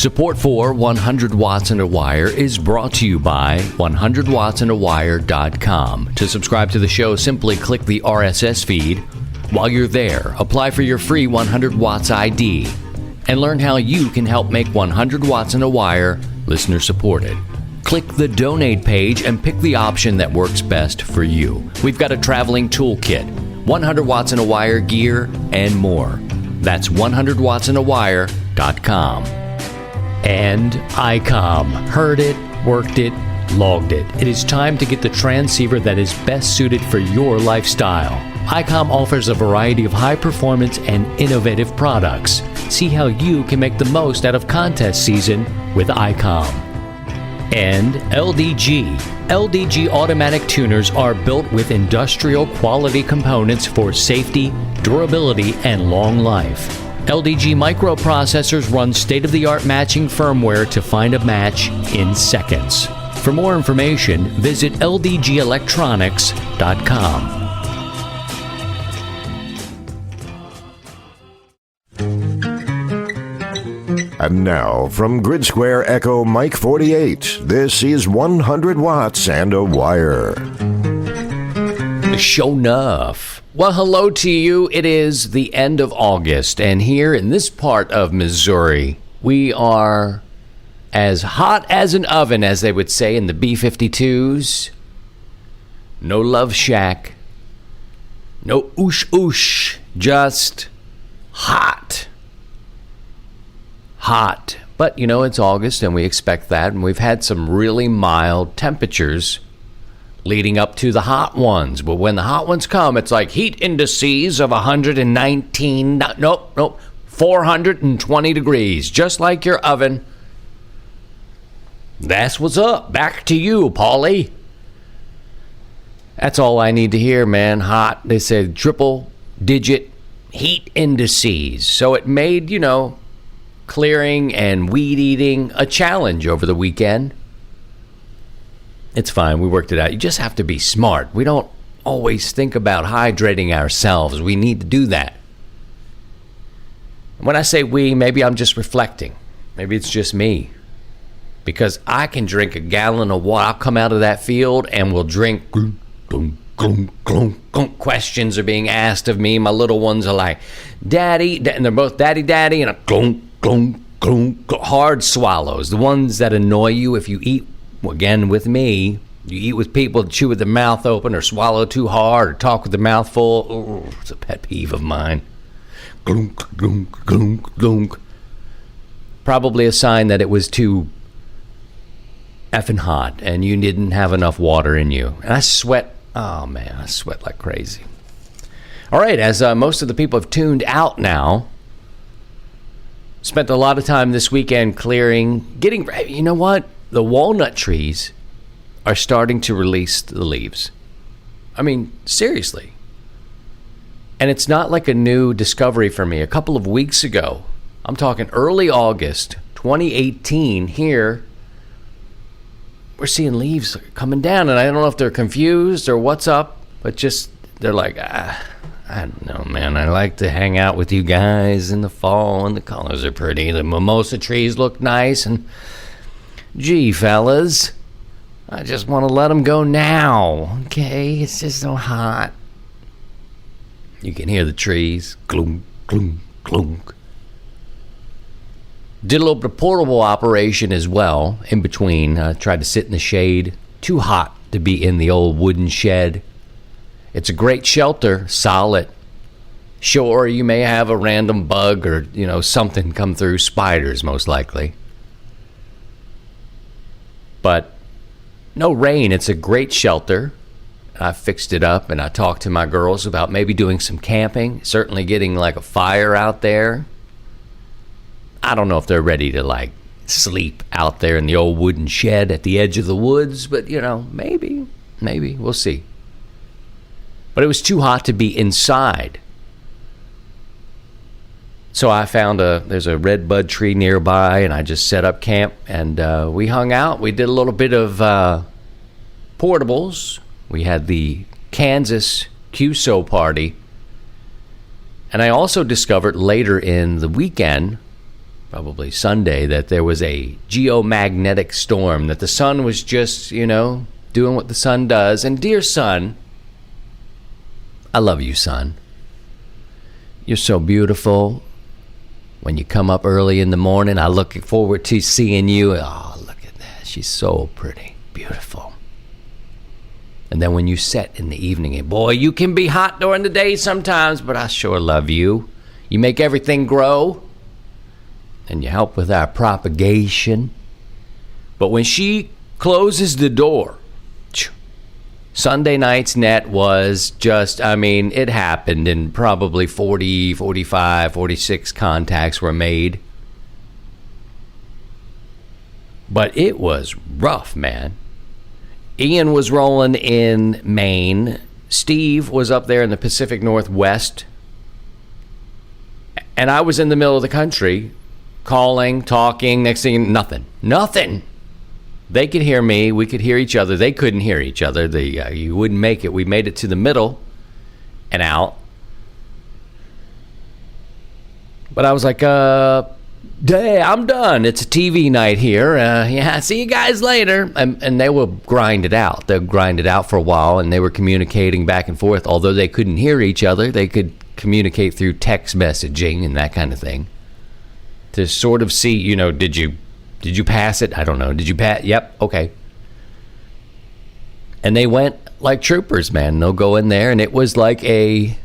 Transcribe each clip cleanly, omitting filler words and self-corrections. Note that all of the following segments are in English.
Support for 100 Watts and a Wire is brought to you by 100wattsandawire.com. To subscribe to the show, simply click the RSS feed. While you're there, apply for your free 100 Watts ID and learn how you can help make 100 Watts and a Wire listener supported. Click the donate page and pick the option that works best for you. We've got a traveling toolkit, 100 Watts and a Wire gear, and more. That's 100wattsandawire.com. And ICOM. Heard it, worked it, logged it. It is time to get the transceiver that is best suited for your lifestyle. ICOM offers a variety of high-performance and innovative products. See how you can make the most out of contest season with ICOM. And LDG. LDG automatic tuners are built with industrial quality components for safety, durability, and long life. LDG microprocessors run state-of-the-art matching firmware to find a match in seconds. For more information, visit ldgelectronics.com. And now, from Grid Square Echo Mike 48, this is 100 Watts and a Wire. Show enough. Well, hello to you. It is the end of August, and here in this part of Missouri, we are as hot as an oven, as they would say in the B-52s. No love shack. No oosh, just hot. Hot. But, you know, it's August, and we expect that, and we've had some really mild temperatures leading up to the hot ones. But when the hot ones come, it's like heat indices of 119, 420 degrees, just like your oven. That's what's up. Back to you, Paulie. That's all I need to hear, man. Hot. They said triple-digit heat indices. So it made, clearing and weed eating a challenge over the weekend. It's fine. We worked it out. You just have to be smart. We don't always think about hydrating ourselves. We need to do that. When I say we, maybe I'm just reflecting. Maybe it's just me. Because I can drink a gallon of water. I'll come out of that field and we'll drink. Questions are being asked of me. My little ones are like, Daddy. And they're both daddy, and a hard swallows. The ones that annoy you if you eat. Again, with me, you eat with people that chew with their mouth open or swallow too hard or talk with their mouth full. Oh, it's a pet peeve of mine. Glunk, glunk, glunk, glunk. Probably a sign that it was too effing hot and you didn't have enough water in you. And I sweat. Oh, man, I sweat like crazy. All right, as most of the people have tuned out now, spent a lot of time this weekend clearing, getting, you know what? The walnut trees are starting to release the leaves. I mean, seriously. And it's not like a new discovery for me. A couple of weeks ago, I'm talking early August 2018, here, we're seeing leaves coming down. And I don't know if they're confused or what's up, but just, they're like, I don't know, man. I like to hang out with you guys in the fall, and the colors are pretty. The mimosa trees look nice, and gee, fellas, I just want to let them go now, okay? It's just so hot. You can hear the trees. Clunk, clunk, clunk. Did a little bit of portable operation as well in between. Tried to sit in the shade. Too hot to be in the old wooden shed. It's a great shelter, solid. Sure, you may have a random bug or, something come through, spiders most likely. But no rain. It's a great shelter. I fixed it up, and I talked to my girls about maybe doing some camping, certainly getting like a fire out there. I don't know if they're ready to sleep out there in the old wooden shed at the edge of the woods, but maybe we'll see. But it was too hot to be inside. So I found there's a red bud tree nearby, and I just set up camp, and we hung out. We did a little bit of portables. We had the Kansas QSO party. And I also discovered later in the weekend probably Sunday, that there was a geomagnetic storm, that the sun was just, doing what the sun does. And dear sun, I love you, son. You're so beautiful. When you come up early in the morning, I look forward to seeing you. Oh, look at that. She's so pretty, beautiful. And then when you set in the evening, and boy, you can be hot during the day sometimes, but I sure love you. You make everything grow, and you help with our propagation. But when she closes the door, Sunday night's net was just, it happened, and probably 40, 45, 46 contacts were made. But it was rough, man. Ian was rolling in Maine. Steve was up there in the Pacific Northwest. And I was in the middle of the country, calling, talking, next thing, nothing. They could hear me. We could hear each other. They couldn't hear each other. You wouldn't make it. We made it to the middle and out. But I was like, hey, I'm done. It's a TV night here. See you guys later. And they will grind it out. They'll grind it out for a while, and they were communicating back and forth. Although they couldn't hear each other, they could communicate through text messaging and that kind of thing. To sort of see, did you pass it? I don't know. Did you pass? Yep. Okay. And they went like troopers, man. They'll go in there, and it was like a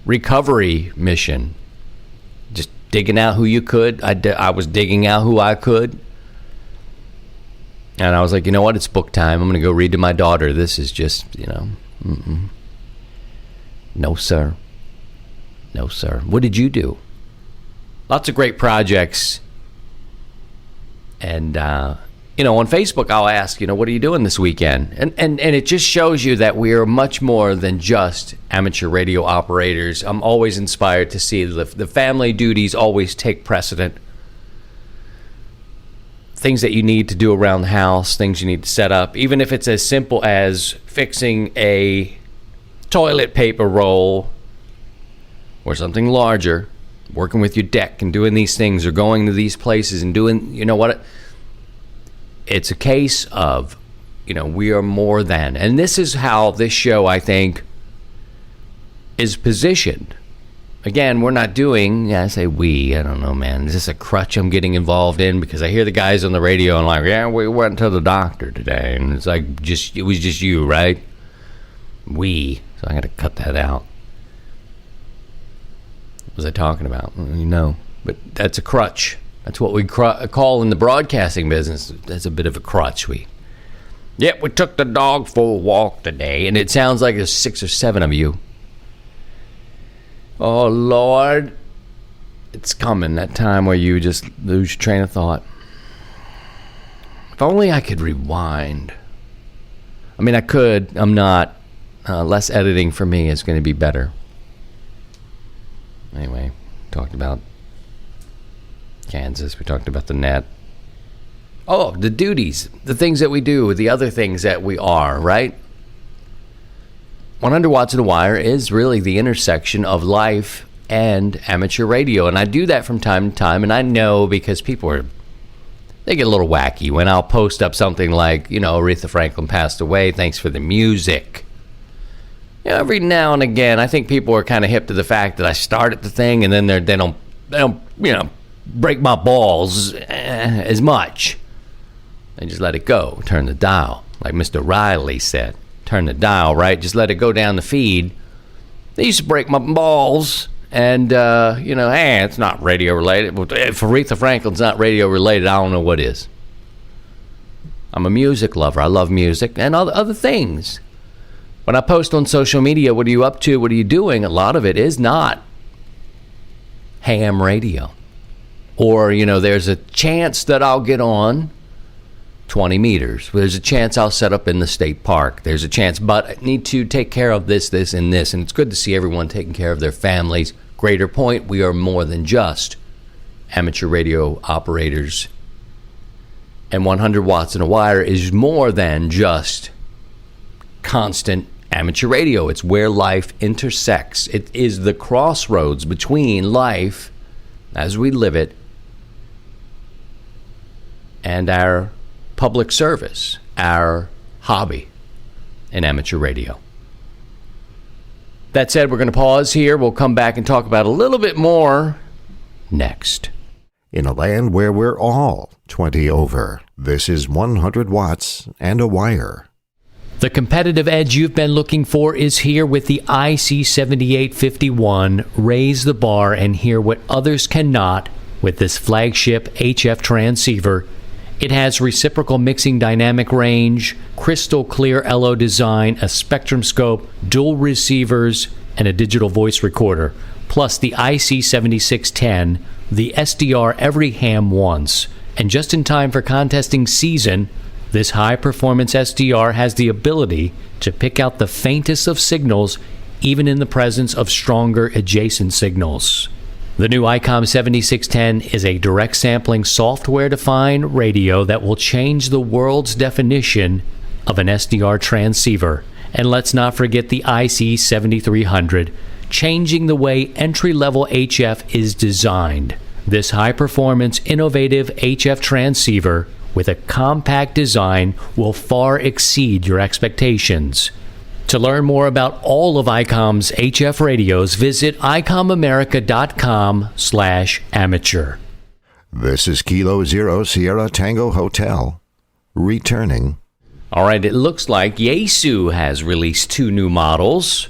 recovery mission. Just digging out who you could. I was digging out who I could. And I was like, you know what? It's book time. I'm going to go read to my daughter. This is just, No, sir. No, sir. What did you do? Lots of great projects. And, on Facebook, I'll ask, what are you doing this weekend? And it just shows you that we are much more than just amateur radio operators. I'm always inspired to see the family duties always take precedent. Things that you need to do around the house, things you need to set up, even if it's as simple as fixing a toilet paper roll or something larger. Working with your deck and doing these things, or going to these places and doing, it's a case of, we are more than. And this is how this show, I think, is positioned. Again, we're not doing, I say we, I don't know, man. Is this a crutch I'm getting involved in? Because I hear the guys on the radio and like, we went to the doctor today. And it's like, it was just you, right? We. So I got to cut that out. What was I talking about? But that's a crutch. That's what we call in the broadcasting business. That's a bit of a crutch. We took the dog for a walk today, and it sounds like there's 6 or 7 of you. Oh, Lord. It's coming, that time where you just lose your train of thought. If only I could rewind. I could. I'm not. Less editing for me is going to be better. Anyway, talked about Kansas. We talked about the net. Oh, the duties, the things that we do, the other things that we are, right? 100 Watts in a Wire is really the intersection of life and amateur radio. And I do that from time to time. And I know because people they get a little wacky when I'll post up something like, Aretha Franklin passed away. Thanks for the music. Every now and again, I think people are kind of hip to the fact that I started the thing, and then they don't break my balls as much. They just let it go, turn the dial, like Mr. Riley said. Turn the dial, right? Just let it go down the feed. They used to break my balls, and hey, it's not radio related. If Aretha Franklin's not radio related, I don't know what is. I'm a music lover. I love music and other things. When I post on social media, what are you up to? What are you doing? A lot of it is not ham radio. Or, there's a chance that I'll get on 20 meters. There's a chance I'll set up in the state park. There's a chance, but I need to take care of this, and this. And it's good to see everyone taking care of their families. Greater point, we are more than just amateur radio operators. And 100 Watts in a Wire is more than just constant amateur radio. It's where life intersects. It is the crossroads between life as we live it and our public service, our hobby in amateur radio. That said, we're going to pause here. We'll come back and talk about a little bit more next. In a land where we're all 20 over, this is 100 watts and a wire. The competitive edge you've been looking for is here with the IC7851. Raise the bar and hear what others cannot with this flagship HF transceiver. It has reciprocal mixing dynamic range, crystal clear LO design, a spectrum scope, dual receivers, and a digital voice recorder, plus the IC7610, the SDR every ham wants. And just in time for contesting season, this high-performance SDR has the ability to pick out the faintest of signals, even in the presence of stronger adjacent signals. The new ICOM 7610 is a direct sampling software-defined radio that will change the world's definition of an SDR transceiver. And let's not forget the IC 7300, changing the way entry-level HF is designed. This high-performance, innovative HF transceiver with a compact design will far exceed your expectations. To learn more about all of ICOM's HF radios, visit icomamerica.com/amateur. This is Kilo Zero Sierra Tango Hotel, returning. All right, it looks like Yaesu has released 2 new models.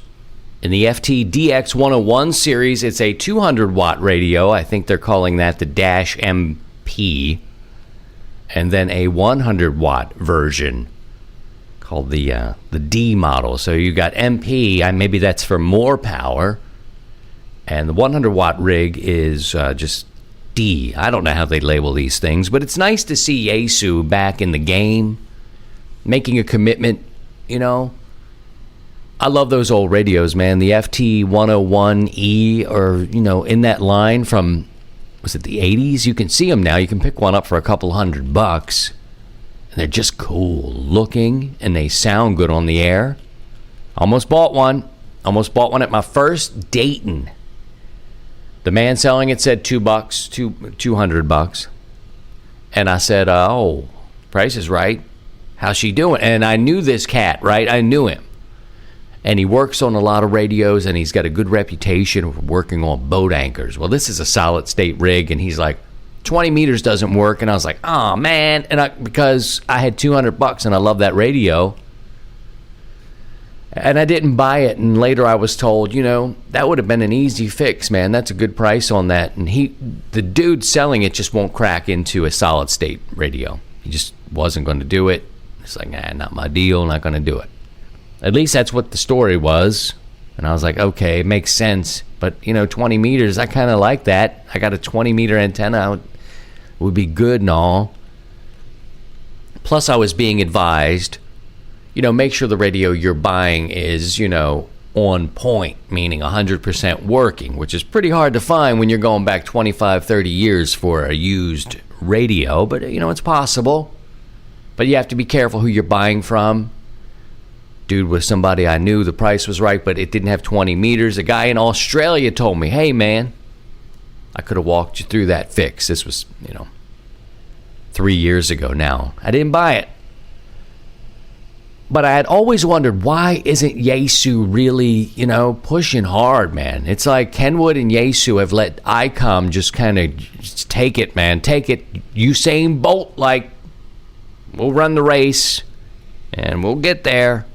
In the FT-DX101 series, it's a 200-watt radio. I think they're calling that the Dash MP. And then a 100-watt version called the D model. So you got MP, maybe that's for more power. And the 100-watt rig is just D. I don't know how they label these things, but it's nice to see Yaesu back in the game, making a commitment, you know. I love those old radios, man. The FT101E, or, you know, in that line from, was it the 80s? You can see them now. You can pick one up for a couple $100. And they're just cool looking, and they sound good on the air. Almost bought one at my first Dayton. The man selling it said $200. And I said, oh, price is right. How's she doing? And I knew this cat, right? I knew him. And he works on a lot of radios, and he's got a good reputation of working on boat anchors. Well, this is a solid state rig, and he's like, 20 meters doesn't work. And I was like, oh, man. And because I had $200 and I love that radio. And I didn't buy it. And later I was told, you know, that would have been an easy fix, man. That's a good price on that. And the dude selling it just won't crack into a solid state radio. He just wasn't going to do it. It's like, nah, not my deal. Not going to do it. At least that's what the story was. And I was like, okay, it makes sense. But, you know, 20 meters, I kind of like that. I got a 20-meter antenna. It would be good and all. Plus, I was being advised, you know, make sure the radio you're buying is, you know, on point, meaning 100% working, which is pretty hard to find when you're going back 25, 30 years for a used radio. But, you know, it's possible. But you have to be careful who you're buying from. Dude was somebody I knew, the price was right, but it didn't have 20 meters. A guy in Australia told me, hey, man, I could have walked you through that fix. This was, you know, 3 years ago now. I didn't buy it. But I had always wondered, why isn't Yaesu really, you know, pushing hard, man? It's like Kenwood and Yaesu have let ICOM just kind of take it, man. Take it. Usain Bolt, like, we'll run the race and we'll get there.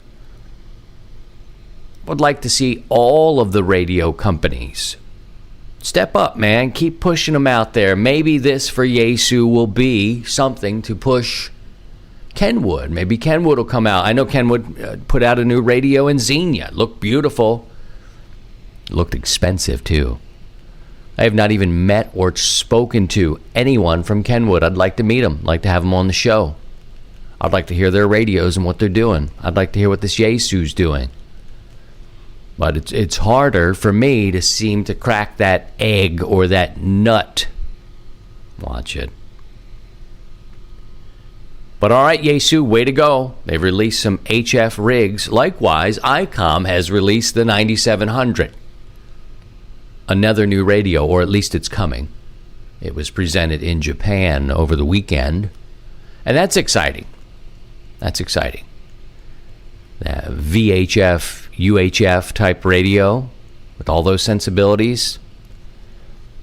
Would like to see all of the radio companies step up, man. Keep pushing them out there. Maybe this for Yaesu will be something to push Kenwood. Maybe Kenwood will come out. I know Kenwood put out a new radio in Xenia. Looked beautiful. Looked expensive, too. I have not even met or spoken to anyone from Kenwood. I'd like to meet them. I'd like to have them on the show. I'd like to hear their radios and what they're doing. I'd like to hear what this Yaesu's doing. But it's harder for me to seem to crack that egg or that nut. Watch it. But all right, Yaesu, way to go. They've released some HF rigs. Likewise, ICOM has released the 9700. Another new radio, or at least it's coming. It was presented in Japan over the weekend. And that's exciting. That's exciting. VHF, UHF type radio with all those sensibilities.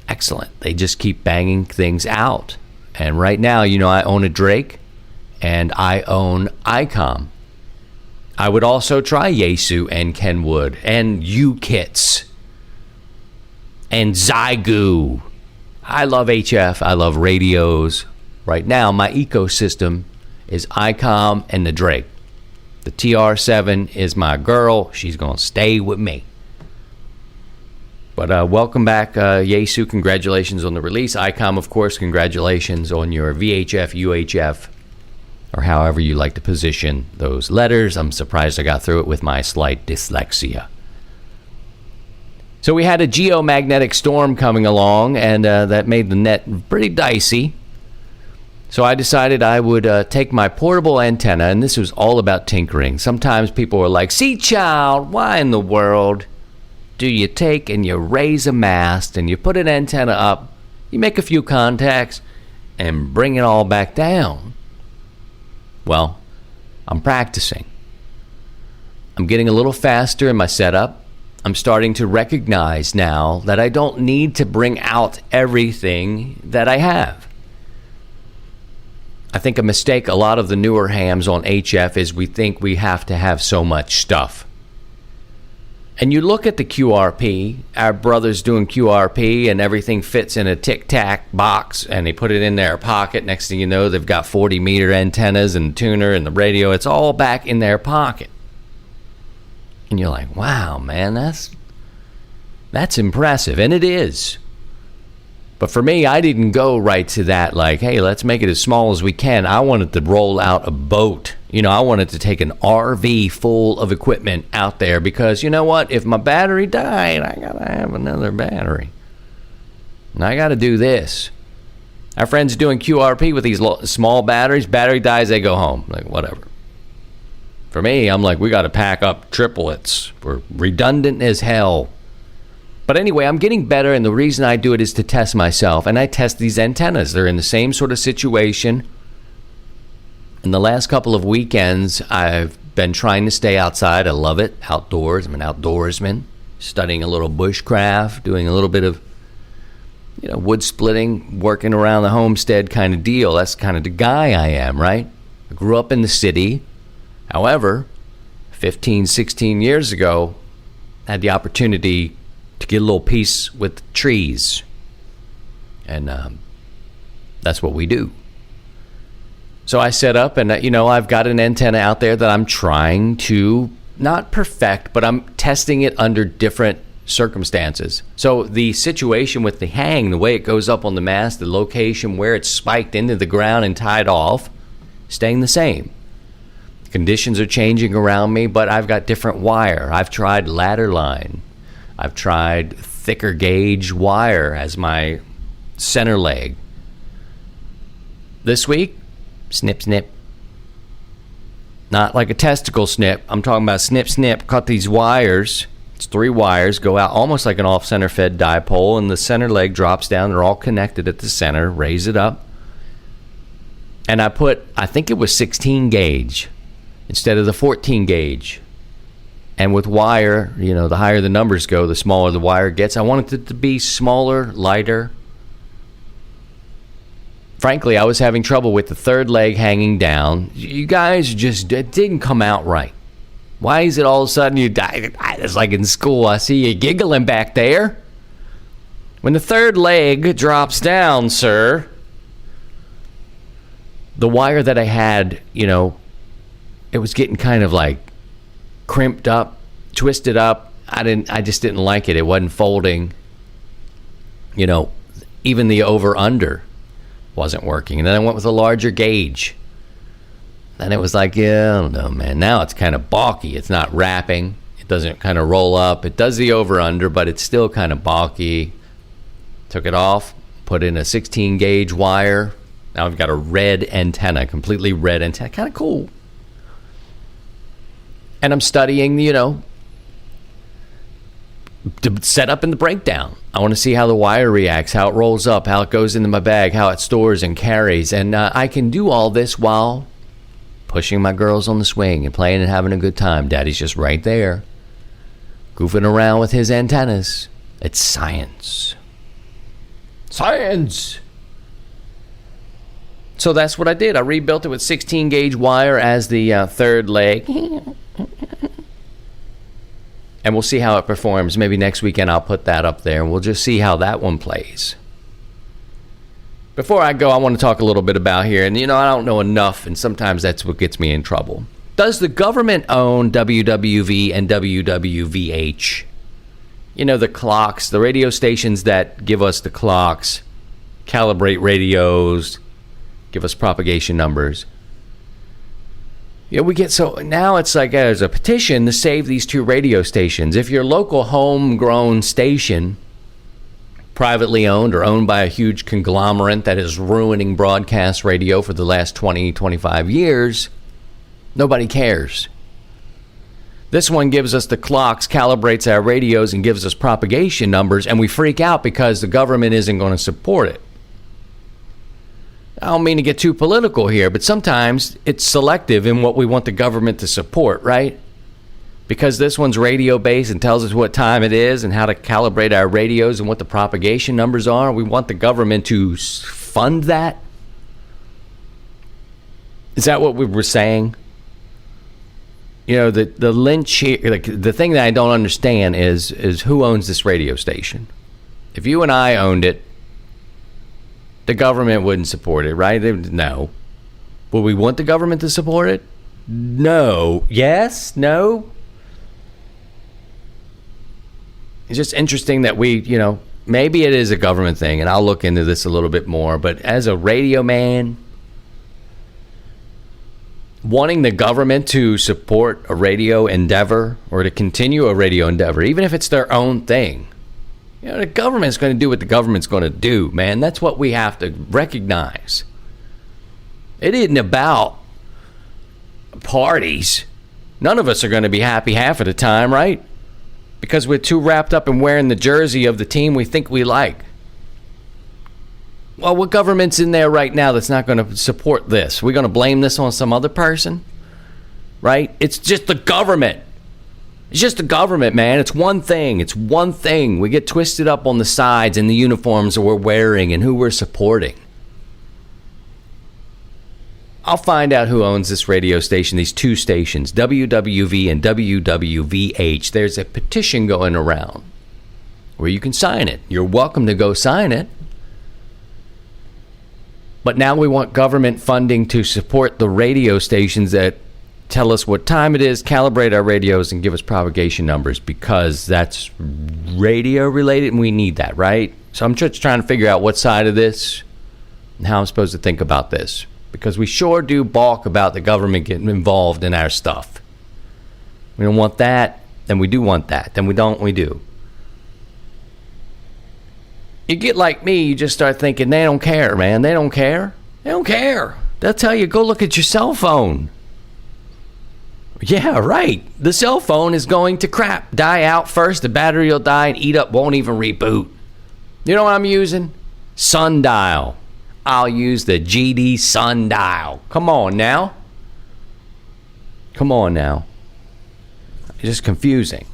Excellent. They just keep banging things out. And right now, I own a Drake and I own ICOM. I would also try Yaesu and Kenwood and U-Kits and Zygu. I love HF. I love radios. Right now, my ecosystem is ICOM and the Drake. The TR7 is my girl. She's going to stay with me. But welcome back, Yaesu. Congratulations on the release. ICOM, of course, congratulations on your VHF, UHF, or however you like to position those letters. I'm surprised I got through it with my slight dyslexia. So we had a geomagnetic storm coming along, and that made the net pretty dicey. So I decided I would take my portable antenna, and this was all about tinkering. Sometimes people were like, "See, child, why in the world do you take and you raise a mast and you put an antenna up, you make a few contacts, and bring it all back down?" Well, I'm practicing. I'm getting a little faster in my setup. I'm starting to recognize now that I don't need to bring out everything that I have. I think a mistake a lot of the newer hams on HF is we think we have to have so much stuff. And you look at the QRP, our brothers doing QRP, and everything fits in a tic-tac box, and they put it in their pocket. Next thing you know, they've got 40-meter antennas and tuner and the radio. It's all back in their pocket. And you're like, wow, man, that's impressive. And it is. But for me, I didn't go right to that, like, hey, let's make it as small as we can. I wanted to roll out a boat. I wanted to take an RV full of equipment out there because, you know what? If my battery died, I got to have another battery. And I got to do this. Our friends doing QRP with these small batteries. Battery dies, they go home. Like, whatever. For me, I'm like, we got to pack up triplets. We're redundant as hell. But anyway, I'm getting better, and the reason I do it is to test myself. And I test these antennas. They're in the same sort of situation. In the last couple of weekends, I've been trying to stay outside. I love it. Outdoors. I'm an outdoorsman. Studying a little bushcraft, doing a little bit of, wood splitting, working around the homestead kind of deal. That's kind of the guy I am, right? I grew up in the city. However, 15, 16 years ago, I had the opportunity to get a little piece with trees. And that's what we do. So I set up and, I've got an antenna out there that I'm trying to not perfect, but I'm testing it under different circumstances. So the situation with the hang, the way it goes up on the mast, the location where it's spiked into the ground and tied off, staying the same. Conditions are changing around me, but I've got different wire. I've tried ladder line. I've tried thicker gauge wire as my center leg. This week, snip, snip. Not like a testicle snip. I'm talking about snip, snip. Cut these wires. It's 3 wires. Go out almost like an off-center fed dipole, and the center leg drops down. They're all connected at the center. Raise it up. And I think it was 16 gauge instead of the 14 gauge. And with wire, the higher the numbers go, the smaller the wire gets. I wanted it to be smaller, lighter. Frankly, I was having trouble with the third leg hanging down. You guys it didn't come out right. Why is it all of a sudden you die? It's like in school. I see you giggling back there. When the third leg drops down, sir, the wire that I had, it was getting kind of like crimped up, twisted up. I just didn't like it. It wasn't folding. Even the over-under wasn't working. And then I went with a larger gauge. Then it was like, yeah, I don't know, man. Now it's kind of balky. It's not wrapping. It doesn't kind of roll up. It does the over-under, but it's still kind of balky. Took it off, put in a 16 gauge wire. Now I've got a red antenna, completely red antenna. Kind of cool. And I'm studying, to set up in the breakdown. I want to see how the wire reacts, how it rolls up, how it goes into my bag, how it stores and carries. And I can do all this while pushing my girls on the swing and playing and having a good time. Daddy's just right there, goofing around with his antennas. It's science. Science! So that's what I did. I rebuilt it with 16 gauge wire as the third leg. And we'll see how it performs. Maybe next weekend I'll put that up there and we'll just see how that one plays. Before I go, I want to talk a little bit about here. And, I don't know enough, and sometimes that's what gets me in trouble. Does the government own WWV and WWVH? The clocks, the radio stations that give us the clocks, calibrate radios, give us propagation numbers. We get so now it's like there's a petition to save these two radio stations. If your local homegrown station, privately owned or owned by a huge conglomerate that is ruining broadcast radio for the last 20, 25 years, nobody cares. This one gives us the clocks, calibrates our radios, and gives us propagation numbers, and we freak out because the government isn't going to support it. I don't mean to get too political here, but sometimes it's selective in what we want the government to support, right? Because this one's radio-based and tells us what time it is and how to calibrate our radios and what the propagation numbers are, we want the government to fund that? Is that what we were saying? The lynch here, like, the thing that I don't understand is who owns this radio station? If you and I owned it, the government wouldn't support it, right? No. Would we want the government to support it? No. Yes? No? It's just interesting that we, maybe it is a government thing, and I'll look into this a little bit more, but as a radio man, wanting the government to support a radio endeavor or to continue a radio endeavor, even if it's their own thing, the government's going to do what the government's going to do, man. That's what we have to recognize. It isn't about parties. None of us are going to be happy half of the time, right? Because we're too wrapped up in wearing the jersey of the team we think we like. Well, what government's in there right now that's not going to support this? We're going to blame this on some other person? Right? It's just the government. It's just the government, man. It's one thing. It's one thing. We get twisted up on the sides and the uniforms that we're wearing and who we're supporting. I'll find out who owns this radio station, these two stations, WWV and WWVH. There's a petition going around where you can sign it. You're welcome to go sign it. But now we want government funding to support the radio stations that tell us what time it is, calibrate our radios, and give us propagation numbers, because that's radio related and we need that, right? So I'm just trying to figure out what side of this and how I'm supposed to think about this, because we sure do balk about the government getting involved in our stuff. We don't want that, then we do want that. Then we don't, we do. You get like me, you just start thinking, they don't care, man. They don't care. They don't care. They'll tell you, go look at your cell phone. Yeah, right. The cell phone is going to crap. Die out first, the battery will die and eat up, won't even reboot. You know what I'm using? Sundial. I'll use the GD Sundial. Come on now. Come on now. It's just confusing.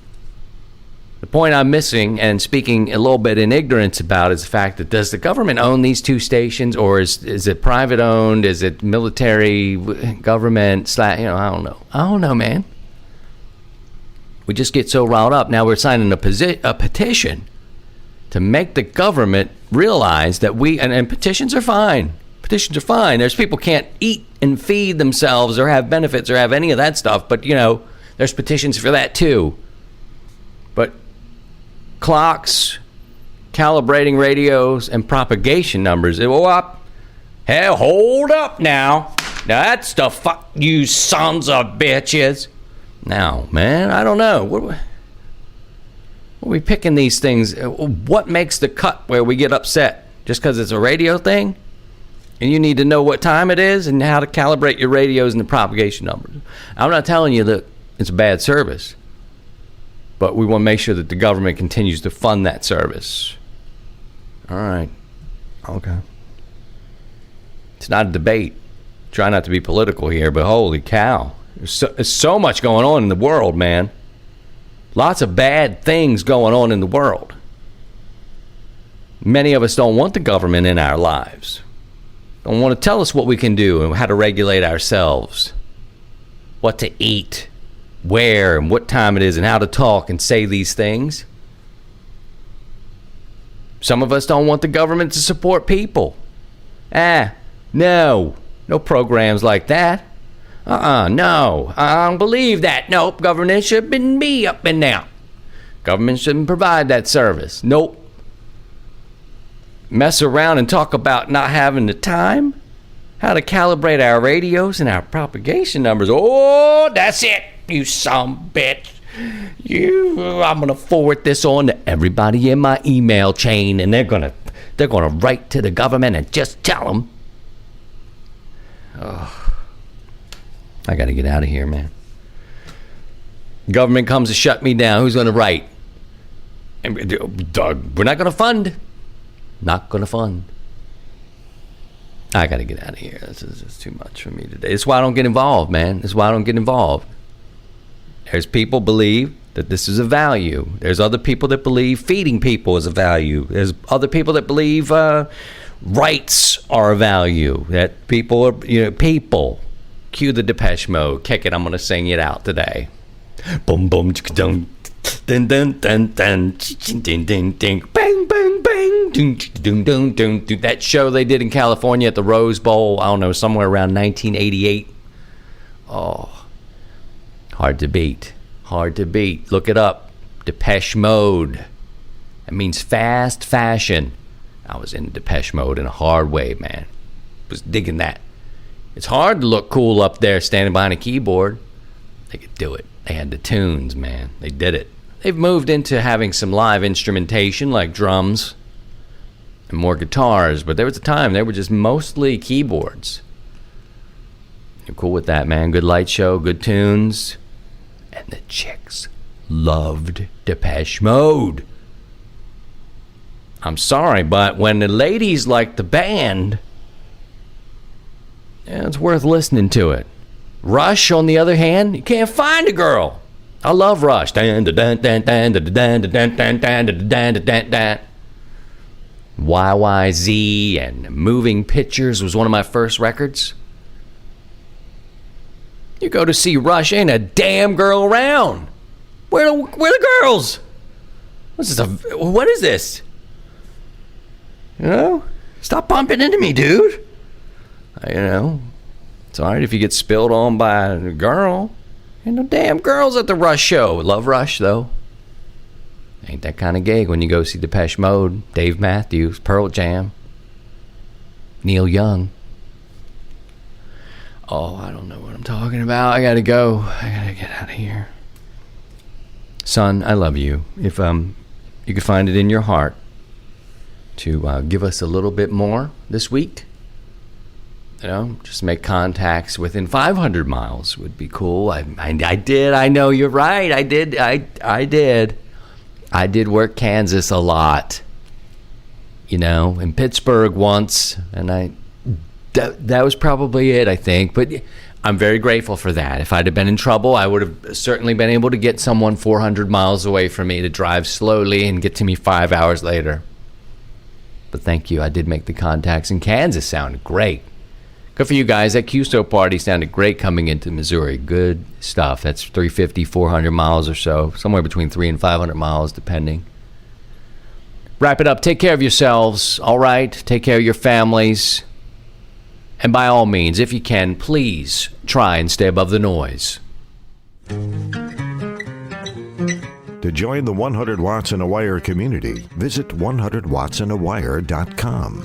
The point I'm missing and speaking a little bit in ignorance about is the fact that does the government own these two stations, or is it private owned? Is it military, government, I don't know. I don't know, man. We just get so riled up. Now we're signing a petition to make the government realize that and petitions are fine. Petitions are fine. There's people can't eat and feed themselves or have benefits or have any of that stuff, but there's petitions for that too. But clocks, calibrating radios, and propagation numbers. Hey, hold up now. Now that's the fuck you sons of bitches. Now, man, I don't know. What are we picking these things? What makes the cut where we get upset? Just because it's a radio thing? And you need to know what time it is and how to calibrate your radios and the propagation numbers. I'm not telling you that it's a bad service. But we want to make sure that the government continues to fund that service. All right. Okay. It's not a debate. Try not to be political here, but holy cow. There's so much going on in the world, man. Lots of bad things going on in the world. Many of us don't want the government in our lives. Don't want to tell us what we can do and how to regulate ourselves. What to eat, where, and what time it is, and how to talk and say these things. Some of us don't want the government to support people. No programs like that. No, I don't believe that. Nope, government should be me up and down. Government shouldn't provide that service. Nope. Mess around and talk about not having the time, how to calibrate our radios and our propagation numbers. Oh, that's it, you son bitch. I'm gonna forward this on to everybody in my email chain, and they're gonna write to the government and just tell them. Oh, I gotta get out of here, man. Government comes to shut me down. Who's gonna write? We're not gonna fund. Not gonna fund. I gotta get out of here. This is too much for me today. This is why I don't get involved, man. This is why I don't get involved. There's people believe that this is a value. There's other people that believe feeding people is a value. There's other people that believe rights are a value. That people are, people. Cue the Depeche Mode. Kick it. I'm gonna sing it out today. Boom boom dun dun dun dun dun ding ding ding bang bang bang dun dun dun dun. That show they did in California at the Rose Bowl, I don't know, somewhere around 1988. Oh, hard to beat. Look it up. Depeche Mode. It means fast fashion. I was in Depeche Mode in a hard way, man. Was digging that. It's hard to look cool up there standing behind a keyboard. They could do it. They had the tunes, man. They did it. They've moved into having some live instrumentation like drums and more guitars, but there was a time they were just mostly keyboards. You're cool with that, man. Good light show, good tunes. And the chicks loved Depeche Mode. I'm sorry, but when the ladies like the band, it's worth listening to it. Rush, on the other hand, you can't find a girl. I love Rush. YYZ and Moving Pictures was one of my first records. You go to see Rush, ain't a damn girl around. Where the girls? What is this? Stop bumping into me, dude. It's alright if you get spilled on by a girl. Ain't no damn girls at the Rush show. Love Rush, though. Ain't that kind of gig when you go see Depeche Mode, Dave Matthews, Pearl Jam, Neil Young. Oh, I don't know what I'm talking about. I gotta go. I gotta get out of here. Son, I love you. If you could find it in your heart to give us a little bit more this week, just make contacts within 500 miles would be cool. I did. I know you're right. I did. I did work Kansas a lot, in Pittsburgh once, and that was probably it, I think. But I'm very grateful for that. If I'd have been in trouble, I would have certainly been able to get someone 400 miles away from me to drive slowly and get to me 5 hours later. But thank you. I did make the contacts, and Kansas sounded great. Good for you guys. That Custo party sounded great coming into Missouri. Good stuff. That's 350, 400 miles or so. Somewhere between 300 and 500 miles, depending. Wrap it up. Take care of yourselves, all right? Take care of your families. And by all means, if you can, please try and stay above the noise. To join the 100 Watts in a Wire community, visit 100wattsinawire.com.